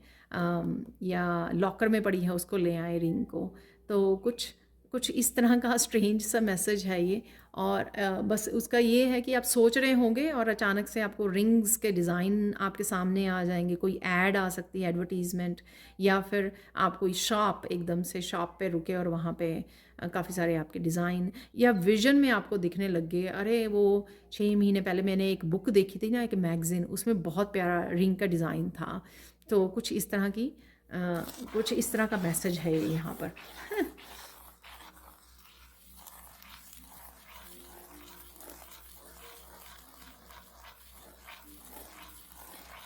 या लॉकर में पड़ी है उसको ले आए रिंग को। तो कुछ कुछ इस तरह का स्ट्रेंज सा मैसेज है ये। और बस उसका ये है कि आप सोच रहे होंगे और अचानक से आपको रिंग्स के डिज़ाइन आपके सामने आ जाएंगे, कोई ऐड आ सकती है, एडवर्टीज़मेंट, या फिर आप कोई शॉप, एकदम से शॉप पे रुके और वहाँ पे काफ़ी सारे आपके डिज़ाइन या विजन में आपको दिखने लग गए। अरे वो 6 महीने पहले मैंने एक बुक देखी थी ना, एक मैगज़ीन, उसमें बहुत प्यारा रिंग का डिज़ाइन था। तो कुछ इस तरह की कुछ इस तरह का मैसेज है यहाँ पर।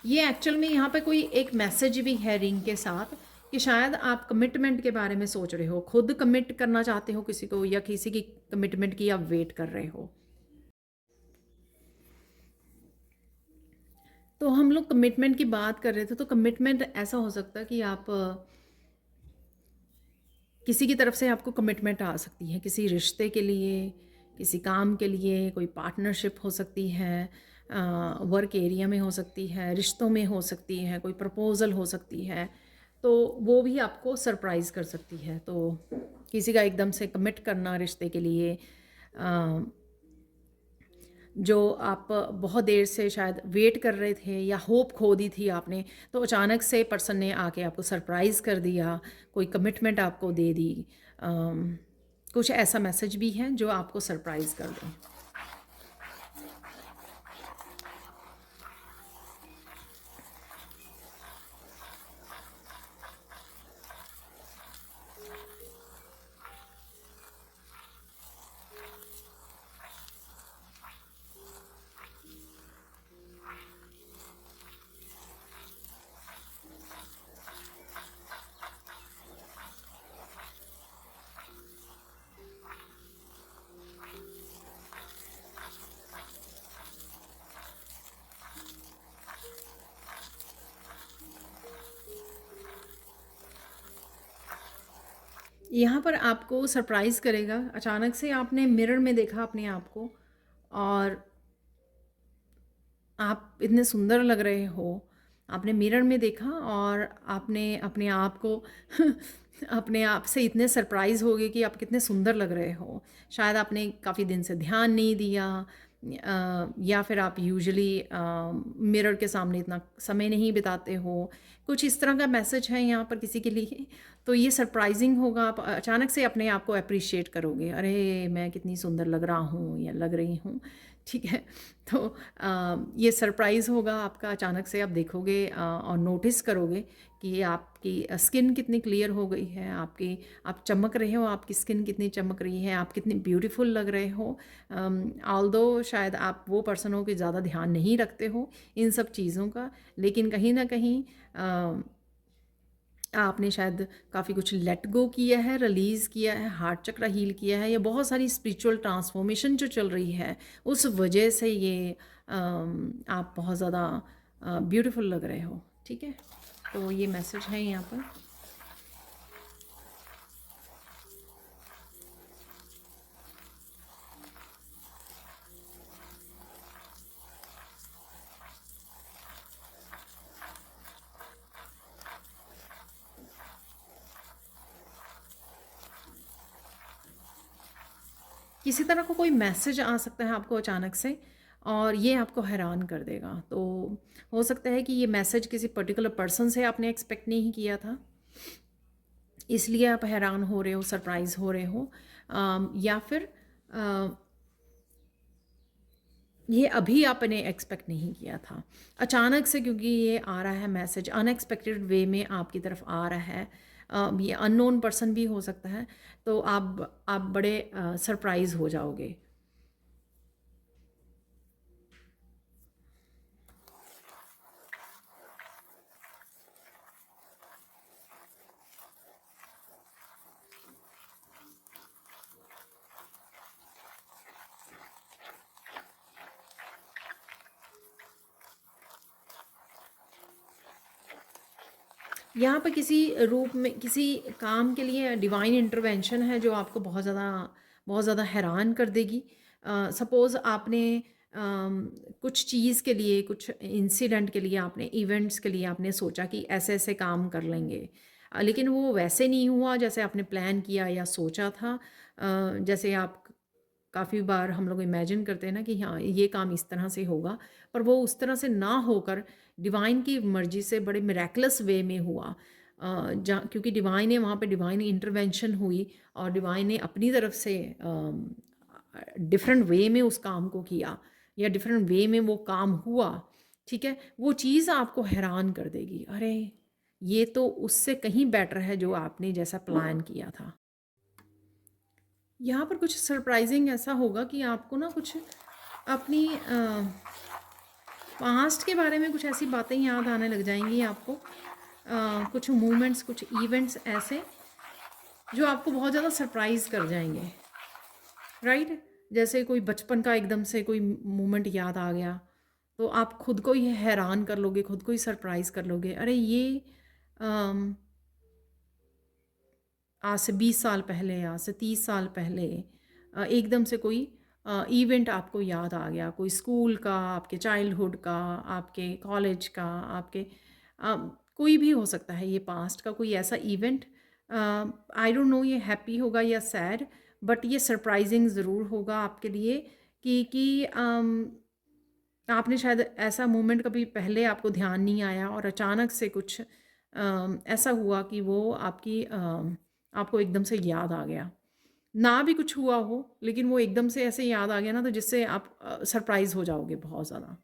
ये एक्चुअल में यहाँ पे कोई एक मैसेज भी है रिंग के साथ, कि शायद आप कमिटमेंट के बारे में सोच रहे हो, खुद कमिट करना चाहते हो किसी को, या किसी की कमिटमेंट की आप वेट कर रहे हो। तो हम लोग कमिटमेंट की बात कर रहे थे, तो कमिटमेंट ऐसा हो सकता है कि आप किसी की तरफ से आपको कमिटमेंट आ सकती है, किसी रिश्ते के लिए, किसी काम के लिए, कोई पार्टनरशिप हो सकती है, वर्क एरिया में हो सकती है, रिश्तों में हो सकती है, कोई प्रपोज़ल हो सकती है। तो वो भी आपको सरप्राइज़ कर सकती है। तो किसी का एकदम से कमिट करना रिश्ते के लिए, जो आप बहुत देर से शायद वेट कर रहे थे या होप खो दी थी आपने, तो अचानक से पर्सन ने आके आपको सरप्राइज़ कर दिया, कोई कमिटमेंट आपको दे दी। अम, कुछ ऐसा मैसेज भी है जो आपको सरप्राइज़ कर दे। यहाँ पर आपको सरप्राइज़ करेगा, अचानक से आपने मिरर में देखा अपने आप को, और आप इतने सुंदर लग रहे हो। आपने मिरर में देखा और आपने अपने आप को अपने आप से इतने सरप्राइज़ हो गए कि आप कितने सुंदर लग रहे हो। शायद आपने काफ़ी दिन से ध्यान नहीं दिया, या फिर आप यूजुअली मिरर के सामने इतना समय नहीं बिताते हो। कुछ इस तरह का मैसेज है यहाँ पर किसी के लिए। तो ये सरप्राइजिंग होगा, आप अचानक से अपने आप को अप्रिशिएट करोगे, अरे मैं कितनी सुंदर लग रहा हूँ या लग रही हूँ। ठीक है। तो ये सरप्राइज़ होगा आपका, अचानक से आप देखोगे और नोटिस करोगे कि आपकी स्किन कितनी क्लियर हो गई है, आपकी आप चमक रहे हो, आपकी स्किन कितनी चमक रही है, आप कितनी ब्यूटीफुल लग रहे हो। ऑल्दो शायद आप वो पर्सन हो कि ज़्यादा ध्यान नहीं रखते हो इन सब चीज़ों का, लेकिन कहीं ना कहीं आपने शायद काफ़ी कुछ लेट गो किया है, रिलीज़ किया है, हार्ट चक्र हील किया है, या बहुत सारी स्पिरिचुअल ट्रांसफॉर्मेशन जो चल रही है उस वजह से ये आप बहुत ज़्यादा ब्यूटीफुल लग रहे हो। ठीक है। तो ये मैसेज है यहाँ पर। किसी तरह का कोई मैसेज आ सकता है आपको अचानक से, और ये आपको हैरान कर देगा। तो हो सकता है कि ये मैसेज किसी पर्टिकुलर पर्सन से आपने एक्सपेक्ट नहीं किया था, इसलिए आप हैरान हो रहे हो, सरप्राइज़ हो रहे हो, या फिर ये अभी आपने एक्सपेक्ट नहीं किया था, अचानक से, क्योंकि ये आ रहा है मैसेज अनएक्सपेक्टेड वे में आपकी तरफ आ रहा है। ये अननोन पर्सन भी हो सकता है। तो आप बड़े सरप्राइज़ हो जाओगे। यहाँ पर किसी रूप में किसी काम के लिए डिवाइन इंटरवेंशन है जो आपको बहुत ज़्यादा हैरान कर देगी। सपोज़ आपने कुछ चीज़ के लिए, कुछ इंसिडेंट के लिए, आपने इवेंट्स के लिए आपने सोचा कि ऐसे ऐसे काम कर लेंगे, लेकिन वो वैसे नहीं हुआ जैसे आपने प्लान किया या सोचा था। जैसे आप काफ़ी बार हम लोग इमेजिन करते हैं ना कि हाँ ये काम इस तरह से होगा, पर वो उस तरह से ना होकर डिवाइन की मर्जी से बड़े मिरेकलस वे में हुआ। जहाँ क्योंकि डिवाइन ने वहाँ पे डिवाइन इंटरवेंशन हुई और डिवाइन ने अपनी तरफ से डिफरेंट वे में उस काम को किया या डिफरेंट वे में वो काम हुआ। ठीक है, वो चीज़ आपको हैरान कर देगी, अरे ये तो उससे कहीं बेटर है जो आपने जैसा प्लान किया था। यहाँ पर कुछ सरप्राइजिंग ऐसा होगा कि आपको ना कुछ अपनी पास्ट के बारे में कुछ ऐसी बातें याद आने लग जाएंगी आपको। कुछ मोमेंट्स, कुछ इवेंट्स ऐसे जो आपको बहुत ज़्यादा सरप्राइज़ कर जाएंगे, राइट। जैसे कोई बचपन का एकदम से कोई मोमेंट याद आ गया तो आप खुद को ही हैरान कर लोगे, खुद को ही सरप्राइज़ कर लोगे, अरे ये अम, आज से 20 साल पहले, आज से 30 साल पहले एकदम से कोई इवेंट आपको याद आ गया, कोई स्कूल का, आपके चाइल्डहुड का, आपके कॉलेज का, आपके अ, कोई भी हो सकता है, ये पास्ट का कोई ऐसा इवेंट। आई डोंट नो ये हैप्पी होगा या सैड, बट ये सरप्राइजिंग ज़रूर होगा आपके लिए कि आपने शायद ऐसा मोमेंट कभी पहले आपको ध्यान नहीं आया और अचानक से कुछ ऐसा हुआ कि वो आपको एकदम से याद आ गया। ना भी कुछ हुआ हो लेकिन वो एकदम से ऐसे याद आ गया ना, तो जिससे आप सरप्राइज़ हो जाओगे बहुत ज़्यादा।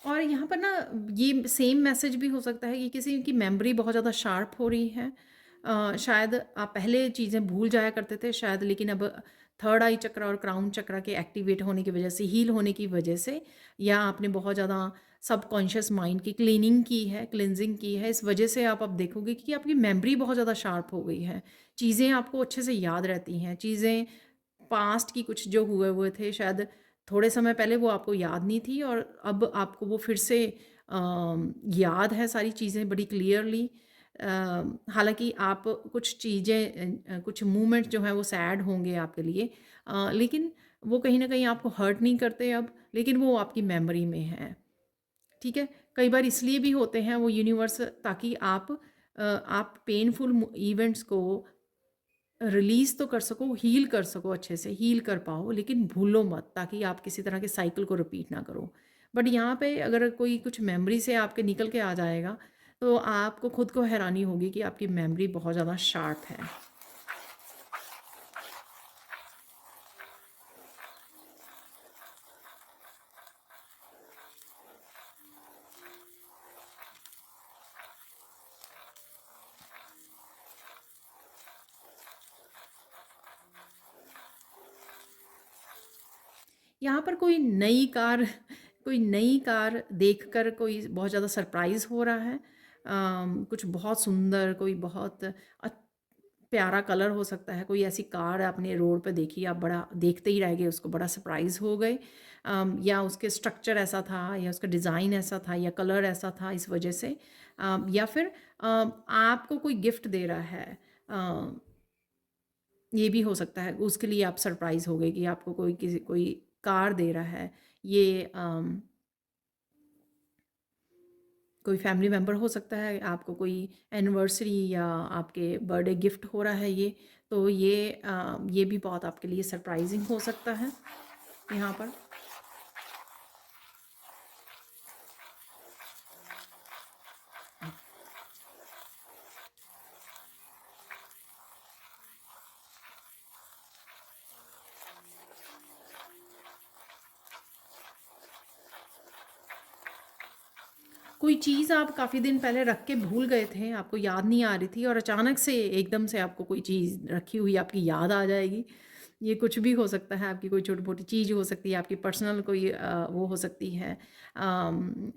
और यहाँ पर ना ये सेम मैसेज भी हो सकता है कि किसी की मेमोरी बहुत ज़्यादा शार्प हो रही है। शायद आप पहले चीज़ें भूल जाया करते थे शायद, लेकिन अब थर्ड आई चक्र और क्राउन चक्र के एक्टिवेट होने की वजह से, हील होने की वजह से, या आपने बहुत ज़्यादा सबकॉन्शियस माइंड की क्लीनिंग की है, क्लिनजिंग की है, इस वजह से आप अब देखोगे कि आपकी मेमोरी बहुत ज़्यादा शार्प हो गई है। चीज़ें आपको अच्छे से याद रहती हैं, चीज़ें पास्ट की कुछ जो हुए हुए थे शायद थोड़े समय पहले वो आपको याद नहीं थी और अब आपको वो फिर से याद है सारी चीज़ें बड़ी क्लियरली। हालांकि आप कुछ चीज़ें कुछ मूवमेंट जो है वो सैड होंगे आपके लिए, लेकिन वो कहीं ना कहीं आपको हर्ट नहीं करते अब, लेकिन वो आपकी मेमोरी में है। ठीक है, कई बार इसलिए भी होते हैं वो यूनिवर्स, ताकि आप पेनफुल इवेंट्स को रिलीज़ तो कर सको, हील कर सको, अच्छे से हील कर पाओ, लेकिन भूलो मत, ताकि आप किसी तरह के साइकिल को रिपीट ना करो। बट यहाँ पे अगर कोई कुछ मेमोरी से आपके निकल के आ जाएगा तो आपको खुद को हैरानी होगी कि आपकी मेमोरी बहुत ज़्यादा शार्प है। यहाँ पर कोई नई कार देखकर कोई बहुत ज़्यादा सरप्राइज़ हो रहा है। कुछ बहुत सुंदर, कोई बहुत प्यारा कलर हो सकता है, कोई ऐसी कार आपने रोड पे देखी, आप बड़ा देखते ही रह गए, उसको बड़ा सरप्राइज़ हो गए। या उसके स्ट्रक्चर ऐसा था, या उसका डिज़ाइन ऐसा था, या कलर ऐसा था, इस वजह से। या फिर आपको कोई गिफ्ट दे रहा है, ये भी हो सकता है, उसके लिए आप सरप्राइज़ हो गए कि आपको कोई कार दे रहा है। ये कोई फैमिली मेम्बर हो सकता है, आपको कोई एनिवर्सरी या आपके बर्थडे गिफ्ट हो रहा है ये, तो ये भी बहुत आपके लिए सरप्राइजिंग हो सकता है यहाँ पर। कोई चीज़ आप काफ़ी दिन पहले रख के भूल गए थे, आपको याद नहीं आ रही थी, और अचानक से एकदम से आपको कोई चीज़ रखी हुई आपकी याद आ जाएगी। ये कुछ भी हो सकता है, आपकी कोई छोटी-मोटी चीज़ हो सकती है, आपकी पर्सनल कोई वो हो सकती है,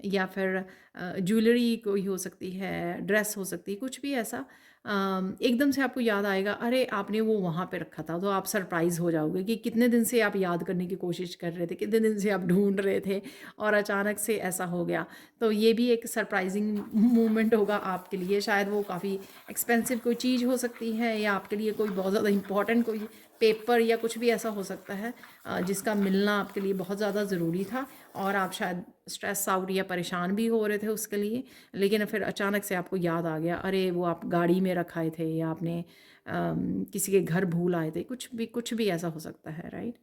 या फिर ज्वेलरी कोई हो सकती है, ड्रेस हो सकती है, कुछ भी ऐसा। एकदम से आपको याद आएगा, अरे आपने वो वहाँ पे रखा था, तो आप सरप्राइज़ हो जाओगे कि कितने दिन से आप याद करने की कोशिश कर रहे थे, कितने दिन से आप ढूंढ रहे थे और अचानक से ऐसा हो गया। तो ये भी एक सरप्राइजिंग मोमेंट होगा आपके लिए। शायद वो काफ़ी एक्सपेंसिव कोई चीज़ हो सकती है, या आपके लिए कोई बहुत ज़्यादा इंपॉर्टेंट कोई पेपर या कुछ भी ऐसा हो सकता है जिसका मिलना आपके लिए बहुत ज़्यादा ज़रूरी था, और आप शायद स्ट्रेस आउट या परेशान भी हो रहे थे उसके लिए। लेकिन फिर अचानक से आपको याद आ गया, अरे वो आप गाड़ी में रखाए थे, या आपने किसी के घर भूल आए थे, कुछ भी ऐसा हो सकता है, राइट।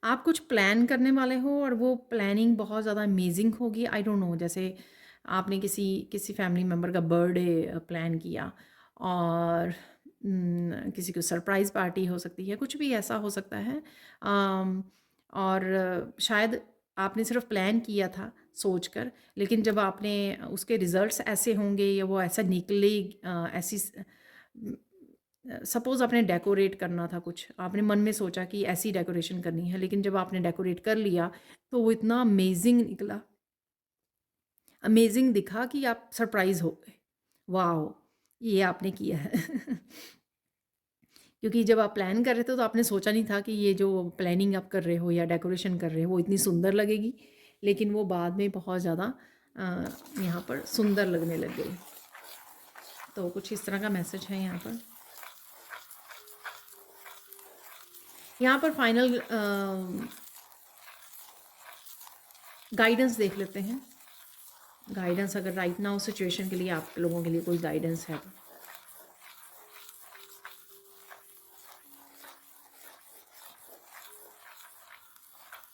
आप कुछ प्लान करने वाले हो और वो प्लानिंग बहुत ज़्यादा अमेजिंग होगी। आई डोंट नो, जैसे आपने किसी किसी फैमिली मेम्बर का बर्थडे प्लान किया, और किसी को सरप्राइज़ पार्टी हो सकती है, कुछ भी ऐसा हो सकता है। और शायद आपने सिर्फ प्लान किया था सोचकर, लेकिन जब आपने उसके रिजल्ट्स ऐसे होंगे या वो ऐसा निकले, ऐसी सपोज़ आपने डेकोरेट करना था कुछ, आपने मन में सोचा कि ऐसी डेकोरेशन करनी है, लेकिन जब आपने डेकोरेट कर लिया तो वो इतना अमेजिंग निकला, अमेजिंग दिखा कि आप सरप्राइज़ हो गए, वाओ! ये आपने किया है। क्योंकि जब आप प्लान कर रहे थे तो आपने सोचा नहीं था कि ये जो प्लानिंग आप कर रहे हो या डेकोरेशन कर रहे हो वो इतनी सुंदर लगेगी, लेकिन वो बाद में बहुत ज़्यादा यहाँ पर सुंदर लगने लग गई। तो कुछ इस तरह का मैसेज है यहाँ पर। यहाँ पर फाइनल गाइडेंस देख लेते हैं। गाइडेंस अगर राइट नाउ सिचुएशन के लिए आप लोगों के लिए कोई गाइडेंस है तो।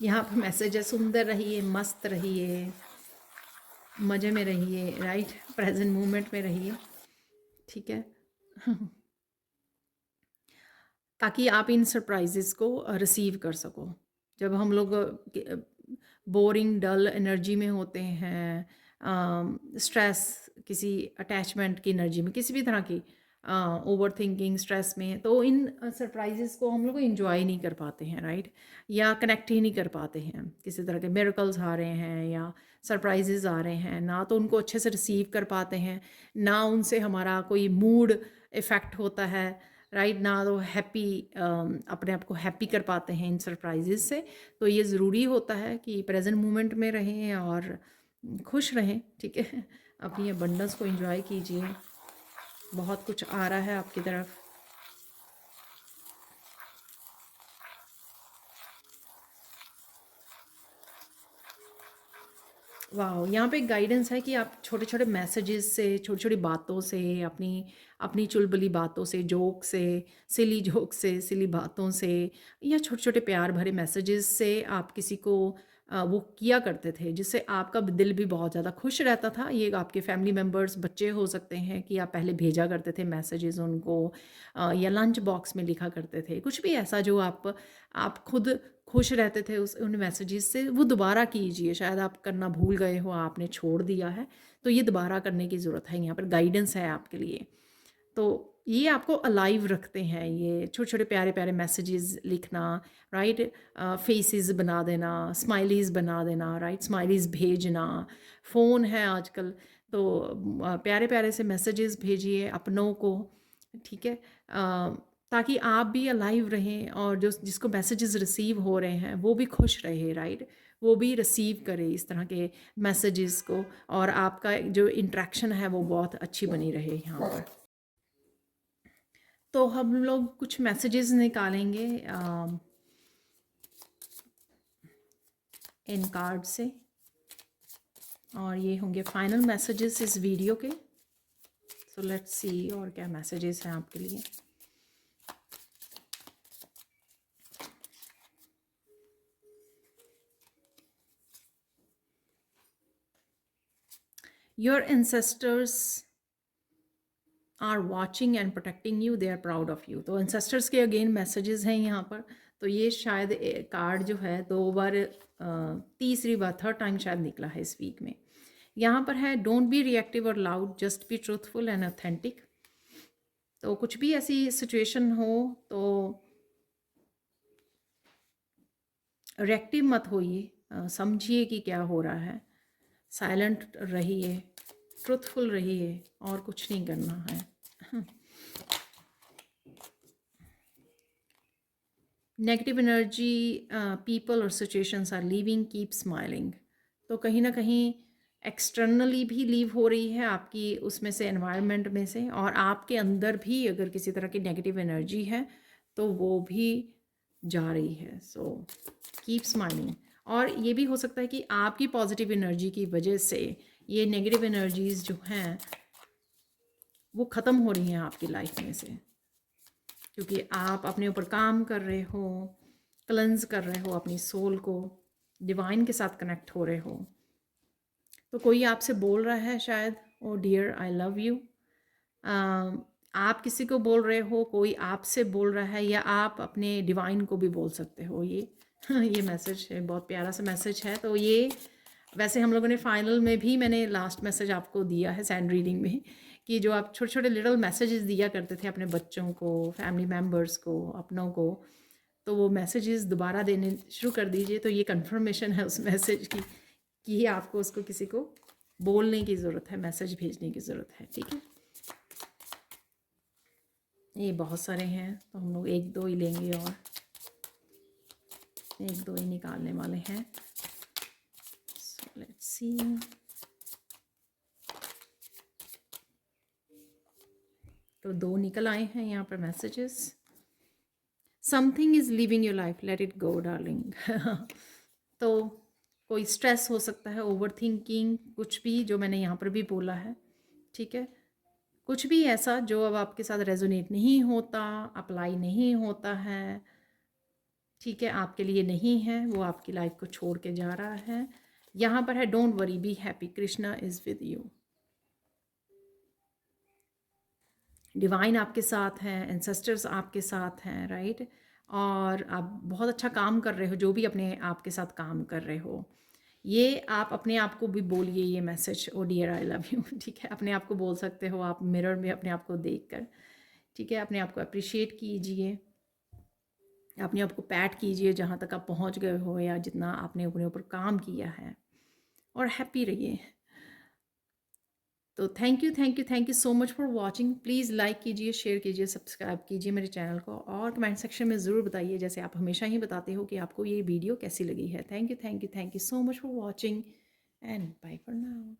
यहाँ पर मैसेज है, सुंदर रहिए, मस्त रहिए, मज़े में रहिए, राइट, प्रेजेंट मोमेंट में रहिए, ठीक है। ताकि आप इन सरप्राइजेस को रिसीव कर सको। जब हम लोग बोरिंग डल एनर्जी में होते हैं, स्ट्रेस, किसी अटैचमेंट की एनर्जी में, किसी भी तरह की ओवर थिंकिंग, स्ट्रेस में, तो इन सरप्राइजेस को हम लोग इंजॉय नहीं कर पाते हैं, राइट, या कनेक्ट ही नहीं कर पाते हैं। किसी तरह के मिरेकल्स आ रहे हैं या सरप्राइजेस आ रहे हैं ना, तो उनको अच्छे से रिसीव कर पाते हैं, ना उनसे हमारा कोई मूड इफ़ेक्ट होता है, राइट, ना तो हैप्पी, अपने आप को हैप्पी कर पाते हैं इन सरप्राइजेस से। तो ये ज़रूरी होता है कि प्रेजेंट मोमेंट में रहें और खुश रहें, ठीक है। अपनी अबंडेंस को एंजॉय कीजिए, बहुत कुछ आ रहा है आपकी तरफ। वाह, यहाँ पे गाइडेंस है कि आप छोटे छोटे मैसेजेस से, छोटी छोटी बातों से, अपनी अपनी चुलबुली बातों से, जोक से, सिली सिली बातों से, या छोटे छोटे प्यार भरे मैसेजेस से आप किसी को वो किया करते थे, जिससे आपका दिल भी बहुत ज़्यादा खुश रहता था। ये आपके फैमिली मेम्बर्स, बच्चे हो सकते हैं, कि आप पहले भेजा करते थे मैसेजेस उनको, या लंच बॉक्स में लिखा करते थे, कुछ भी ऐसा जो आप खुद खुश रहते थे उस उन मैसेजेस से, वो दोबारा कीजिए। शायद आप करना भूल गए हो, आपने छोड़ दिया है, तो ये दोबारा करने की ज़रूरत है। यहाँ पर गाइडेंस है आपके लिए। तो ये आपको अलाइव रखते हैं, ये छोटे छोटे प्यारे प्यारे मैसेजेस लिखना, राइट, फेसेस बना देना, स्माइलीज बना देना, राइट, स्माइलीज भेजना। फ़ोन है आजकल, तो प्यारे प्यारे से मैसेजेस भेजिए अपनों को, ठीक है, ताकि आप भी अलाइव रहें, और जो जिसको मैसेजेस रिसीव हो रहे हैं वो भी खुश रहे, राइट, वो भी रिसीव करे इस तरह के मैसेजेस को, और आपका जो इंट्रैक्शन है वो बहुत अच्छी बनी रहे यहाँ पर। तो हम लोग कुछ मैसेजेस निकालेंगे इन कार्ड से, और ये होंगे फाइनल मैसेजेस इस वीडियो के। सो लेट्स सी और क्या मैसेजेस हैं आपके लिए। Your ancestors are watching and protecting you, they are proud of you. तो एंसेस्टर्स के अगेन मैसेजेस हैं यहाँ पर। तो ये शायद कार्ड जो है 2 बार, तीसरी बार, थर्ड टाइम शायद निकला है इस वीक में। यहाँ पर है, डोंट बी रिएक्टिव और loud, just be truthful and authentic. तो कुछ भी ऐसी सिचुएशन हो तो रिएक्टिव मत होइए, समझिए कि क्या हो रहा है, साइलेंट रहिए, ट्रुथफुल रहिए और कुछ नहीं करना है। नेगेटिव एनर्जी पीपल और situations are leaving, keep smiling. तो कहीं ना कहीं एक्सटर्नली भी लीव हो रही है आपकी उसमें से, एनवायरनमेंट में से, और आपके अंदर भी अगर किसी तरह की नेगेटिव एनर्जी है तो वो भी जा रही है। So keep smiling. और ये भी हो सकता है कि आपकी पॉजिटिव एनर्जी की वजह से ये नेगेटिव एनर्जीज जो हैं वो ख़त्म हो रही हैं आपकी लाइफ में से, क्योंकि आप अपने ऊपर काम कर रहे हो, क्लेंज कर रहे हो अपनी सोल को, डिवाइन के साथ कनेक्ट हो रहे हो। तो कोई आपसे बोल रहा है शायद, ओ डियर आई लव यू, आप किसी को बोल रहे हो, कोई आपसे बोल रहा है, या आप अपने डिवाइन को भी बोल सकते हो। ये मैसेज है, बहुत प्यारा सा मैसेज है। तो ये वैसे हम लोगों ने फाइनल में भी मैंने लास्ट मैसेज आपको दिया है सैंड रीडिंग में, कि जो आप छोटे छोटे लिटल मैसेजेस दिया करते थे अपने बच्चों को, फैमिली मेम्बर्स को, अपनों को, तो वो मैसेजेस दोबारा देने शुरू कर दीजिए। तो ये कंफर्मेशन है उस मैसेज की कि आपको उसको किसी को बोलने की ज़रूरत है, मैसेज भेजने की ज़रूरत है। ठीक है, ये बहुत सारे हैं तो हम लोग एक दो ही लेंगे और एक दो ही निकालने वाले हैं। So let's see. तो दो निकल आए हैं यहाँ पर messages. Something is living your life, let it go darling. तो कोई स्ट्रेस हो सकता है, ओवर थिंकिंग, कुछ भी जो मैंने यहाँ पर भी बोला है। ठीक है, कुछ भी ऐसा जो अब आपके साथ रेजोनेट नहीं होता, अप्लाई नहीं होता है, ठीक है, आपके लिए नहीं है, वो आपकी लाइफ को छोड़ के जा रहा है। यहाँ पर है don't worry, be happy, Krishna is with you. Divine आपके साथ हैं, एंसेस्टर्स आपके साथ हैं, राइट। और आप बहुत अच्छा काम कर रहे हो, जो भी अपने आप के साथ काम कर रहे हो। ये आप अपने आप को भी बोलिए ये message, oh dear I love you. ठीक है, अपने आप को बोल सकते हो आप मिरर में अपने आप को देख कर। ठीक है, अपने आप को अप्रिशिएट कीजिए, अपने आप को पैट कीजिए जहाँ तक आप पहुँच गए हो या जितना आपने अपने ऊपर काम किया है, और हैप्पी रहिए। तो thank you so much for watching. Please like कीजिए, शेयर कीजिए, सब्सक्राइब कीजिए मेरे चैनल को, और कमेंट सेक्शन में ज़रूर बताइए, जैसे आप हमेशा ही बताते हो, कि आपको ये वीडियो कैसी लगी है। Thank you so much for watching and bye for now.